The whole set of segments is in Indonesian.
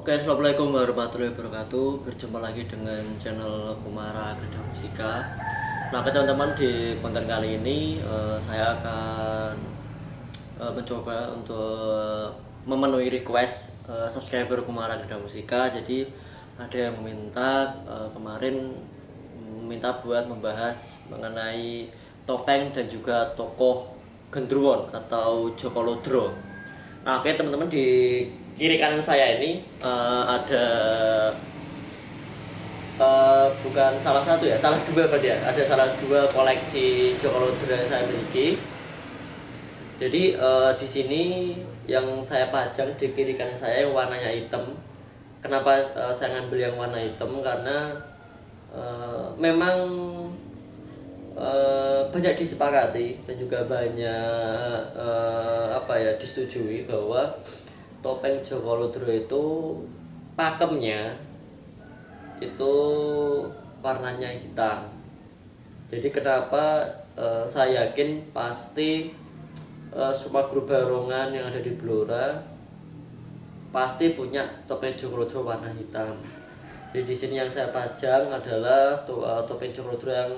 Oke, assalamualaikum warahmatullahi wabarakatuh. Berjumpa lagi dengan channel Kumara Krida Musika. Nah, oke teman-teman, di konten kali ini saya akan mencoba untuk memenuhi request subscriber Kumara Krida Musika. Jadi ada yang meminta kemarin meminta buat membahas mengenai topeng dan juga tokoh Gendruwo atau Joko Lodro. Nah, oke teman-teman, di kiri kanan saya ini ada bukan salah satu ya, salah dua berarti ya. Ada salah dua koleksi Joko Lodro yang saya miliki. Jadi di sini yang saya pajang di kiri kanan saya yang warnanya hitam. Kenapa saya ngambil yang warna hitam? Karena memang banyak disepakati dan juga banyak disetujui bahwa topeng Joko Lodro itu pakemnya itu warnanya hitam. Jadi kenapa saya yakin pasti semua grup barongan yang ada di Blora pasti punya topeng Joko Lodro warna hitam. Jadi di sini yang saya pajang adalah topeng Joko Lodro yang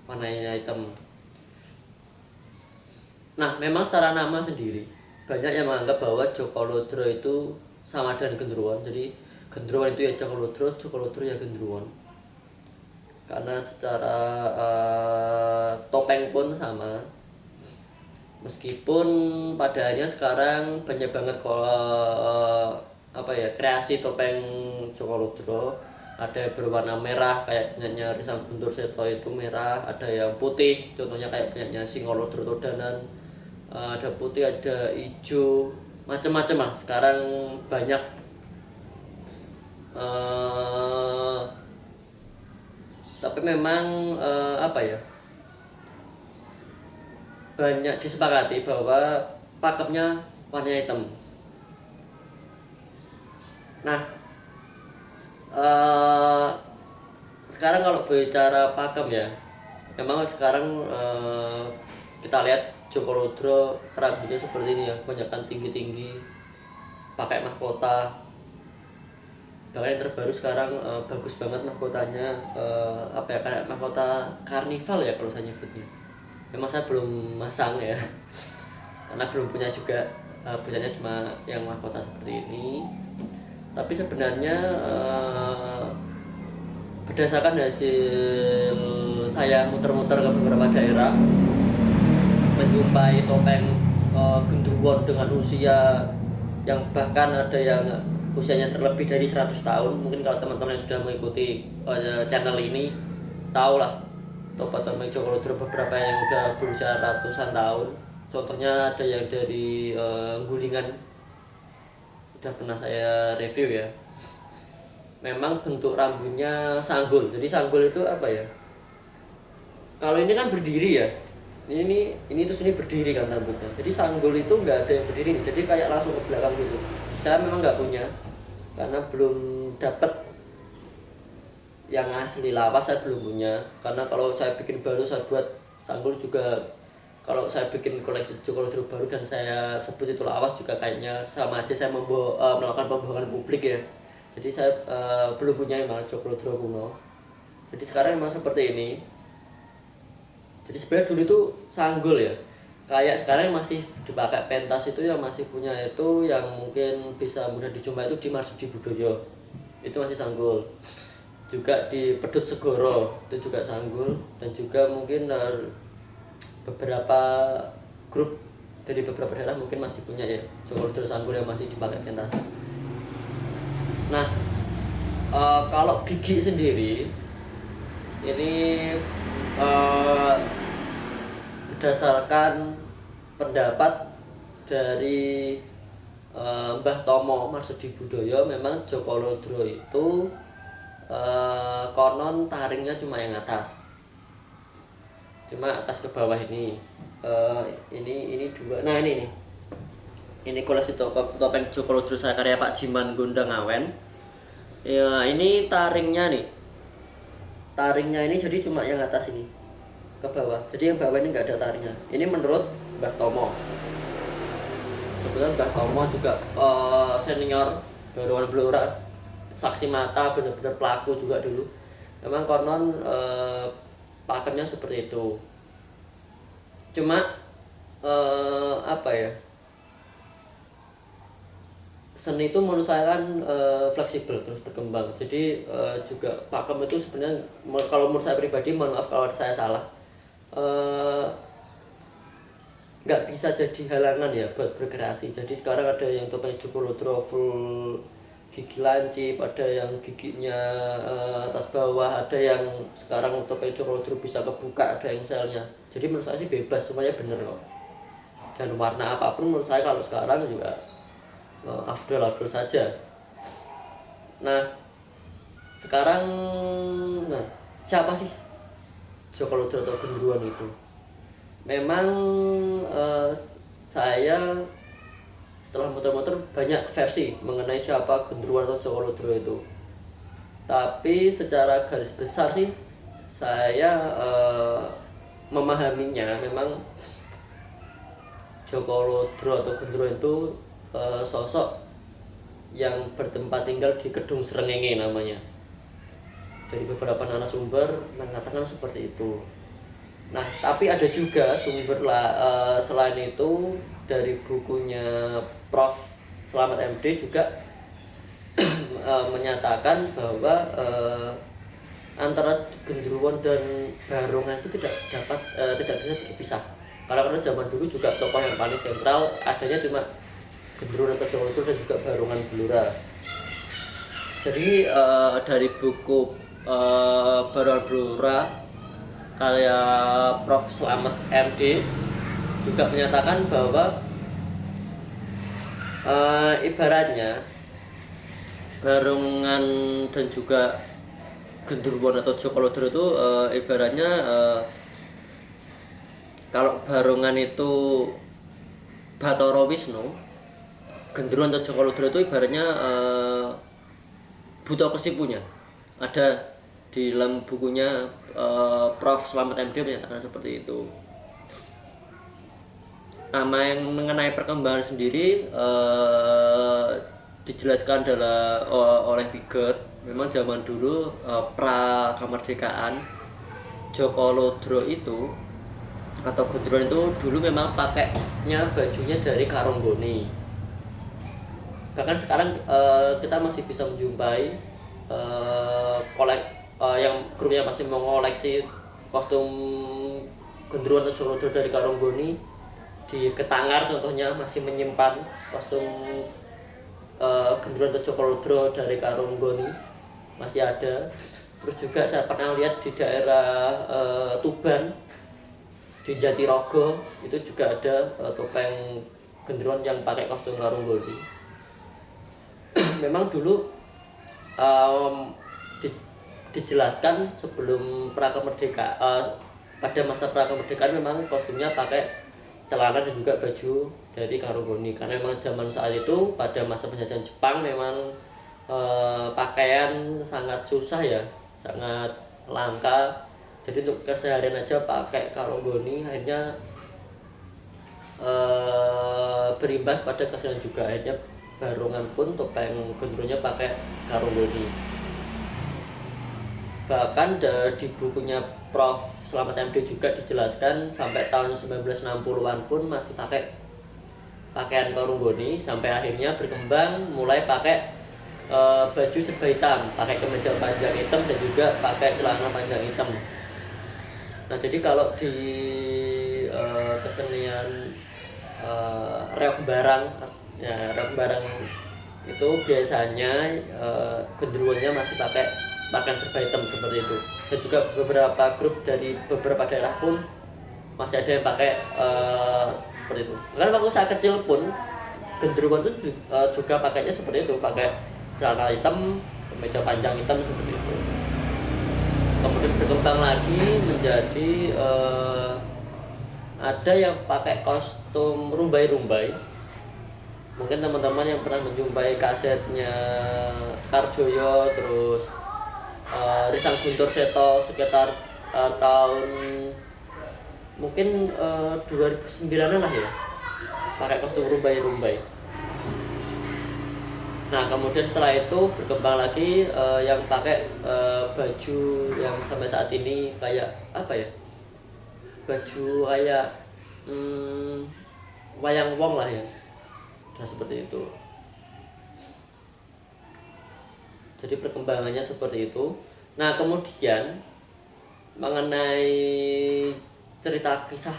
warnanya hitam. Nah, memang secara nama sendiri banyak yang menganggap bahwa Joko Lodro itu sama dengan Gendruwo. Jadi Gendruwo itu ya Joko Lodro ya Gendruwo. Karena secara topeng pun sama. Meskipun pada akhirnya sekarang banyak banget kreasi topeng Joko Lodro. Ada yang berwarna merah kayak punyanya Risam Guntur Seto itu merah, ada yang putih contohnya kayak punyanya Singo Lodro Todanan, ada putih, ada hijau, macam-macam lah sekarang banyak. Tapi memang banyak disepakati bahwa pakemnya warna hitam. Nah, sekarang kalau bicara pakem ya, memang sekarang kita lihat Joko Lodro rambutnya seperti ini ya, kebanyakan tinggi-tinggi, pakai mahkota. Bahkan yang terbaru sekarang bagus banget mahkotanya, kayak mahkota karnival ya kalau saya nyebutnya. Memang saya belum masang ya, karena belum punya juga, punyanya cuma yang mahkota seperti ini. Tapi sebenarnya berdasarkan hasil saya muter-muter ke beberapa daerah, menjumpai topeng Gendruwo dengan usia yang bahkan ada yang usianya lebih dari 100 tahun. Mungkin kalau teman-teman yang sudah mengikuti channel ini tahu lah topeng Joko Lodro beberapa yang udah berusia ratusan tahun. Contohnya ada yang dari Gulingan, udah pernah saya review ya. Memang bentuk rambutnya sanggul. Jadi sanggul itu apa ya? Kalau ini kan berdiri ya. Ini terus ini berdiri kan rambutnya. Jadi sanggul itu nggak ada yang berdiri nih. Jadi kayak langsung ke belakang gitu. Saya memang nggak punya karena belum dapat yang asli lawas, saya belum punya. Karena kalau saya bikin baru, saya buat sanggul juga. Kalau saya bikin koleksi Joko Lodro baru dan saya sebut itu lawas juga kayaknya sama aja saya melakukan pembohongan publik ya. Jadi saya belum punya emang Joko Lodro kuno. Jadi sekarang memang seperti ini. Jadi sebenarnya dulu itu sanggul ya. Kayak sekarang masih dipakai pentas itu yang masih punya itu yang mungkin bisa mudah dijumpai itu di Marsudi Budoyo. Itu masih sanggul. Juga di Pedut Segoro itu juga sanggul, dan juga mungkin beberapa grup dari beberapa daerah mungkin masih punya ya Joko Lodro sanggul yang masih dipakai pentas. Nah, kalau gigi sendiri ini berdasarkan pendapat dari Mbah Tomo Marsudi Budoyo, memang Joko Lodro itu konon taringnya cuma yang atas, cuma atas ke bawah ini. Ini dua. Nah, ini koleksi topeng Joko Lodro saya karya Pak Jiman Gondang Awen ya. Ini taringnya ini jadi cuma yang atas ini ke bawah, jadi yang bawah ini nggak ada taringnya. Ini menurut Mbah Tomo. Kebetulan Mbah Tomo juga senior barongan Blora saksi mata, benar-benar pelaku juga dulu. Memang konon pakemnya seperti itu. Cuma apa ya, seni itu menurut saya kan fleksibel terus berkembang. Jadi juga pakem itu sebenarnya kalau menurut saya pribadi, mohon maaf kalau saya salah, nggak bisa jadi halangan ya buat berkreasi. Jadi sekarang ada yang topeng Joko Lodro full gigi lancip, ada yang giginya atas bawah, ada yang sekarang topeng Joko Lodro bisa kebuka, ada yang selnya. Jadi menurut saya sih bebas, semuanya bener kok. Dan warna apapun menurut saya kalau sekarang juga afdol saja. Nah sekarang, nah siapa sih Joko Lodro atau genderuan itu? Memang saya setelah muter-muter banyak versi mengenai siapa genderuan atau Joko Lodro itu. Tapi secara garis besar sih saya memahaminya, memang Joko Lodro atau genderuan itu sosok yang bertempat tinggal di Kedung Srengenge namanya. Dari beberapa narasumber mengatakan seperti itu. Nah, tapi ada juga sumber selain itu dari bukunya Prof. Slamet MD juga menyatakan bahwa antara genderuwo dan barongan itu tidak bisa terpisah. Karena zaman dulu juga tokoh yang paling sentral adanya cuma genderuwo atau Joko Lodro dan juga barongan Blora. Jadi dari buku Barongan Blora karya Prof. Slamet MD juga menyatakan bahwa ibaratnya barongan dan juga genderuwo atau Joko Lodro itu ibaratnya kalau barongan itu Bathara Wisnu, genderuwo atau Joko Lodro itu ibaratnya Buta Kesipunya. Ada di dalam bukunya Prof. Slamet MD menyatakan seperti itu. Nama yang mengenai perkembangan sendiri dijelaskan oleh Piget. Memang zaman dulu pra kemerdekaan Joko Lodro itu atau genderuwo itu dulu memang pakainya bajunya dari Karonggoni. Bahkan sekarang kita masih bisa menjumpai yang grupnya masih mengoleksi kostum genderuwo atau Joko Lodro dari Karonggoni. Di Ketangar contohnya masih menyimpan kostum genderuwo atau Joko Lodro dari Karonggoni, masih ada. Terus juga saya pernah lihat di daerah Tuban, di Jatirogo itu juga ada topeng genderuwo yang pakai kostum Karonggoni. Memang dulu dijelaskan sebelum pada masa prakemerdekaan memang kostumnya pakai celana dan juga baju dari Karonggoni, karena memang zaman saat itu pada masa penjajahan Jepang memang pakaian sangat susah ya, sangat langka. Jadi untuk keseharian aja pakai Karonggoni, akhirnya berimbas pada keseharian juga. Akhirnya barongan pun topeng genderuwonya pakai Karonggoni. Bahkan di bukunya Prof. Slamet MD juga dijelaskan sampai tahun 1960-an pun masih pakai pakaian Karonggoni, sampai akhirnya berkembang mulai pakai baju serba hitam, pakai kemeja panjang hitam dan juga pakai celana panjang hitam. Nah, jadi kalau di kesenian reok barang itu biasanya genderuwonya masih pakai pakaian serba hitam seperti itu. Dan juga beberapa grup dari beberapa daerah pun masih ada yang pakai seperti itu. Karena waktu saya kecil pun genderuwo itu juga pakainya seperti itu, pakai celana hitam, kemeja panjang hitam seperti itu. Kemudian berkembang lagi menjadi ada yang pakai kostum rumbai-rumbai. Mungkin teman-teman yang pernah menjumpai kasetnya Skarjoyo, terus Risang Guntur Seto sekitar tahun mungkin 2009-an lah ya, pakai kostum rumbai-rumbai. Nah kemudian setelah itu berkembang lagi yang pakai baju yang sampai saat ini kayak apa ya, baju kayak wayang wong lah ya, nah seperti itu. Jadi perkembangannya seperti itu. Nah kemudian mengenai cerita kisah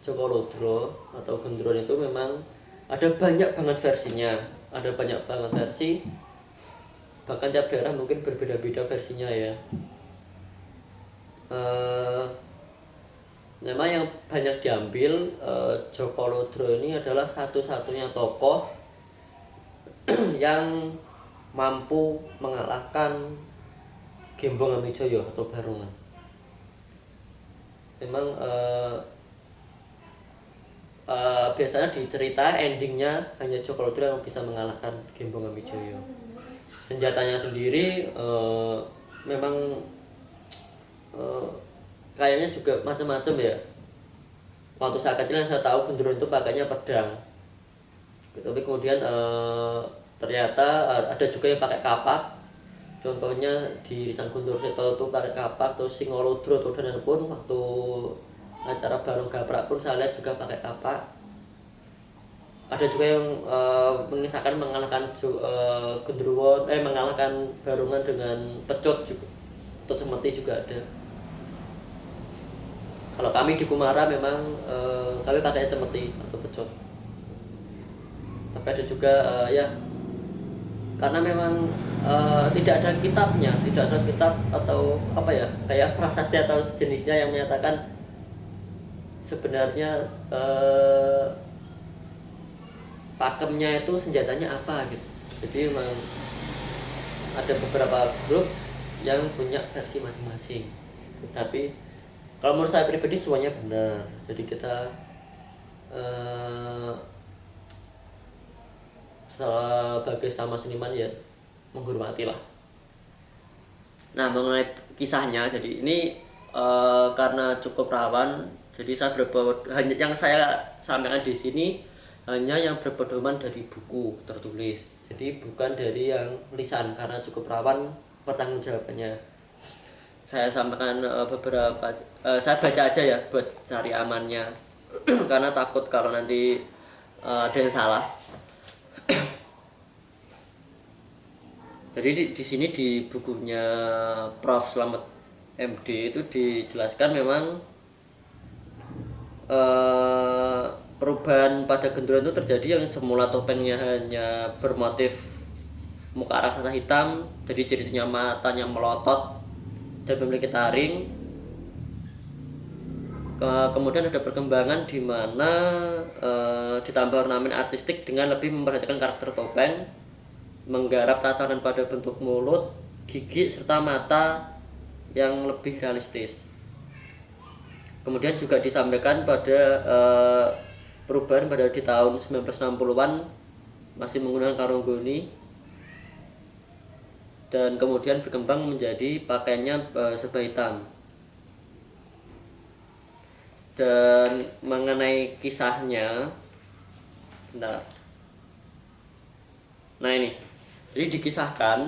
Joko Lodro atau Gendron itu memang ada banyak banget versinya, ada banyak banget versi, bahkan tiap daerah mungkin berbeda-beda versinya ya. Memang yang banyak diambil, Joko Lodro ini adalah satu-satunya tokoh yang mampu mengalahkan Gembong Amijoyo atau Barungan. Memang biasanya di cerita endingnya hanya Joko Lodro yang bisa mengalahkan Gembong Amijoyo. Senjatanya sendiri memang kayaknya juga macam-macam ya. Waktu saya kecil saya tahu Gendron itu pakainya pedang, tapi kemudian ternyata ada juga yang pakai kapak. Contohnya di Sang Guntur Seto itu pakai kapak, terus Singolodro Todanan pun waktu acara Barong Gaprak pun saya lihat juga pakai kapak. Ada juga yang mengisahkan mengalahkan Gendruwo, mengalahkan Barungan dengan pecut juga, pecut semeti juga ada. Kalau kami di Kumara memang kami pakai cemeti atau pecut. Tapi ada juga ya, karena memang tidak ada kitabnya, tidak ada kitab atau apa ya, kayak prasasti atau sejenisnya yang menyatakan sebenarnya pakemnya itu senjatanya apa gitu. Jadi memang ada beberapa grup yang punya versi masing-masing. Tapi kalau menurut saya pribadi semuanya benar. Jadi kita sebagai sama seniman ya menghormati lah. Nah mengenai kisahnya, jadi ini karena cukup rawan, jadi saya hanya yang saya sampaikan di sini hanya yang berpedoman dari buku tertulis. Jadi bukan dari yang lisan karena cukup rawan pertanggungjawabannya. Saya sampaikan beberapa, saya baca aja ya buat cari amannya karena takut kalau nanti ada yang salah. Jadi di sini di bukunya Prof. Slamet MD itu dijelaskan memang perubahan pada Gendron itu terjadi yang semula topengnya hanya bermotif muka raksasa hitam, jadi jadinya matanya melotot dan memiliki taring. Kemudian ada perkembangan di mana ditambah ornamen artistik dengan lebih memperhatikan karakter topeng, menggarap tatanan pada bentuk mulut, gigi, serta mata yang lebih realistis. Kemudian juga disampaikan pada perubahan pada di tahun 1960-an masih menggunakan karung goni, dan kemudian berkembang menjadi pakaiannya serba hitam. Dan mengenai kisahnya, bentar. Nah ini, jadi dikisahkan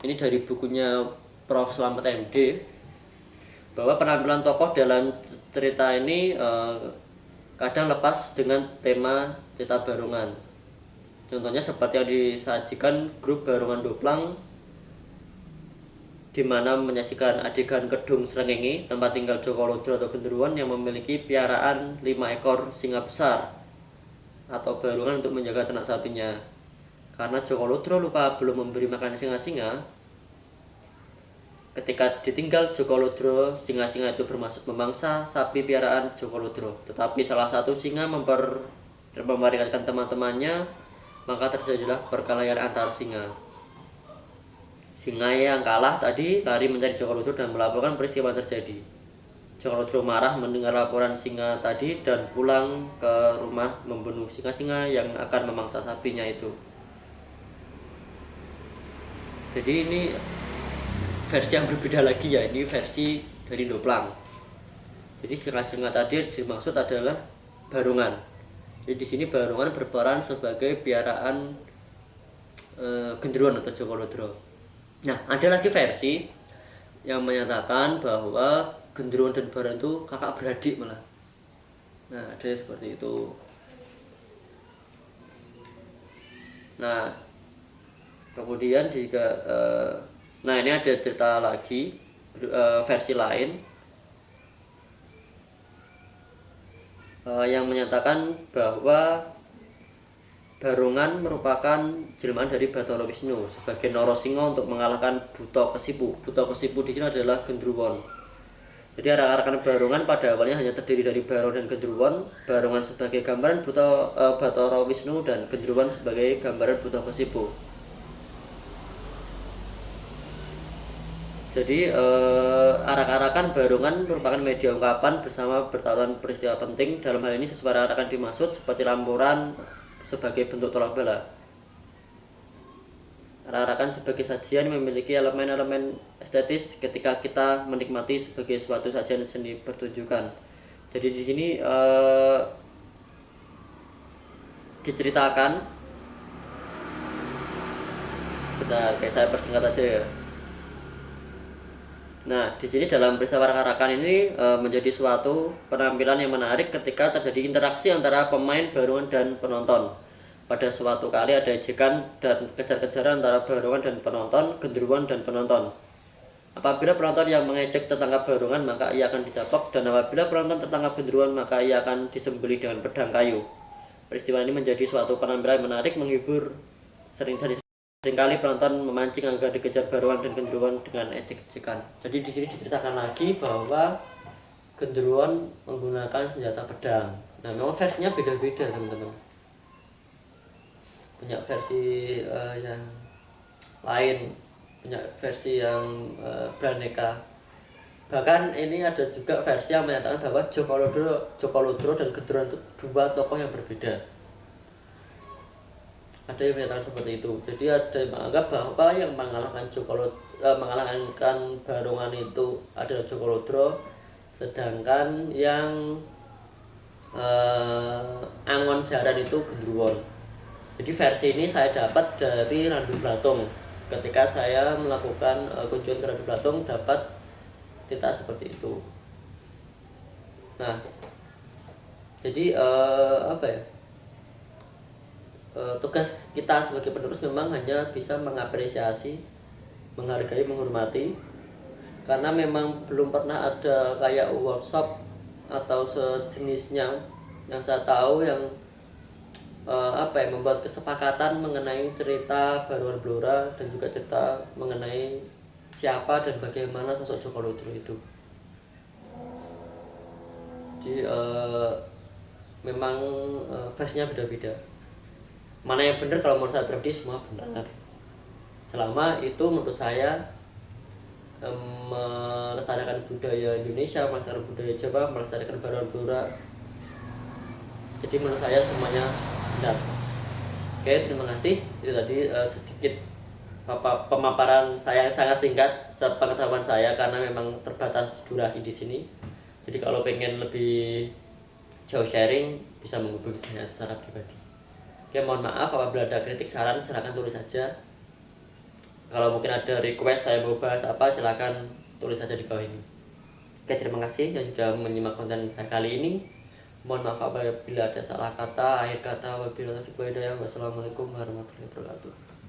ini dari bukunya Prof. Slamet MD bahwa penampilan tokoh dalam cerita ini kadang lepas dengan tema cerita Barungan. Contohnya seperti yang disajikan grup Barungan Doplang, di mana menyajikan adegan Kedung Srengenge, tempat tinggal Joko Lodro atau Genderuwo yang memiliki piaraan 5 ekor singa besar atau Barungan untuk menjaga ternak sapinya. Karena Joko Lodro lupa belum memberi makan singa-singa, ketika ditinggal Joko Lodro, singa-singa itu bermaksud memangsa sapi piaraan Joko Lodro. Tetapi salah satu singa memperingatkan teman-temannya, maka terjadilah perkelahian antar singa. Singa yang kalah tadi lari mencari Joko Lodro dan melaporkan peristiwa yang terjadi. Joko Lodro marah mendengar laporan singa tadi dan pulang ke rumah membunuh singa-singa yang akan memangsa sapinya itu. Jadi ini versi yang berbeda lagi ya, ini versi dari Doplang. Jadi singa-singa tadi dimaksud adalah Barungan. Jadi di sini Barungan berperan sebagai piaraan genderuan atau Joko Lodro. Nah, ada lagi versi yang menyatakan bahwa genderuan dan Baron itu kakak beradik malah. Nah, ada yang seperti itu. Nah, kemudian juga nah ini ada cerita lagi versi lain yang menyatakan bahwa Barongan merupakan jelmaan dari Bathara Wisnu sebagai Narasinga untuk mengalahkan Buta Kesipu. Buta Kesipu di sini adalah Gendruwo. Jadi arah-arakan Barongan pada awalnya hanya terdiri dari Baron dan Gendruwo. Barongan sebagai gambaran Bathara Wisnu dan Gendruwo sebagai gambaran Buta Kesipu. Jadi arak-arakan Barongan merupakan media ungkapan bersama bertautan peristiwa penting. Dalam hal ini sesuara arakan dimaksud seperti lampuran sebagai bentuk tolak bala. Arak-arakan sebagai sajian memiliki elemen-elemen estetis ketika kita menikmati sebagai suatu sajian seni pertunjukan. Jadi di sini diceritakan, bentar, kayak saya persingkat aja ya. Nah, di sini dalam peristiwa arak-arakan ini menjadi suatu penampilan yang menarik ketika terjadi interaksi antara pemain Barongan dan penonton. Pada suatu kali ada ejekan dan kejar-kejaran antara Barongan dan penonton, Gendruwo dan penonton. Apabila penonton yang mengejek tertangkap Barongan, maka ia akan dicapok, dan apabila penonton tertangkap Gendruwo, maka ia akan disembelih dengan pedang kayu. Peristiwa ini menjadi suatu penampilan menarik, menghibur. Seringkali penonton memancing agar dikejar Barongan dan Gendruwo dengan ejek-ejekan. Jadi di sini diceritakan lagi bahwa Gendruwo menggunakan senjata pedang. Nah, memang versinya beda-beda, teman-teman. Banyak versi yang lain, banyak versi yang beraneka. Bahkan ini ada juga versi yang menyatakan bahwa Joko Lodro dan Gendruwo itu dua tokoh yang berbeda. Ada yang menyatakan seperti itu. Jadi ada yang menganggap bahwa yang mengalahkan mengalahkan Barongan itu adalah Joko Lodro, sedangkan yang Angon Jaran itu Gendruwo. Jadi versi ini saya dapat dari Randu Blatung. Ketika saya melakukan kunjungan ke Randu Blatung, dapat cerita seperti itu. Nah, jadi apa ya? Tugas kita sebagai penerus memang hanya bisa mengapresiasi, menghargai, menghormati, karena memang belum pernah ada kayak workshop atau sejenisnya yang saya tahu yang membuat kesepakatan mengenai cerita Barongan Blora dan juga cerita mengenai siapa dan bagaimana sosok Joko Lodro itu. Jadi memang versinya beda-beda. Mana yang benar? Kalau menurut saya pribadi semua benar. Selama itu menurut saya melestarikan budaya Indonesia, melestarikan budaya Jawa, melestarikan Barongan Blora. Jadi menurut saya semuanya benar. Oke, terima kasih. Itu tadi sedikit pemaparan saya yang sangat singkat sepengetahuan saya karena memang terbatas durasi di sini. Jadi kalau pengen lebih jauh sharing bisa menghubungi saya secara pribadi. Oke, mohon maaf apabila ada kritik saran silahkan tulis saja. Kalau mungkin ada request saya mau bahas apa silahkan tulis saja di bawah ini. Oke, terima kasih yang sudah menyimak konten saya kali ini. Mohon maaf apabila ada salah kata, akhir kata. Wabillahi taufiq wal hidayah. Wassalamualaikum warahmatullahi wabarakatuh.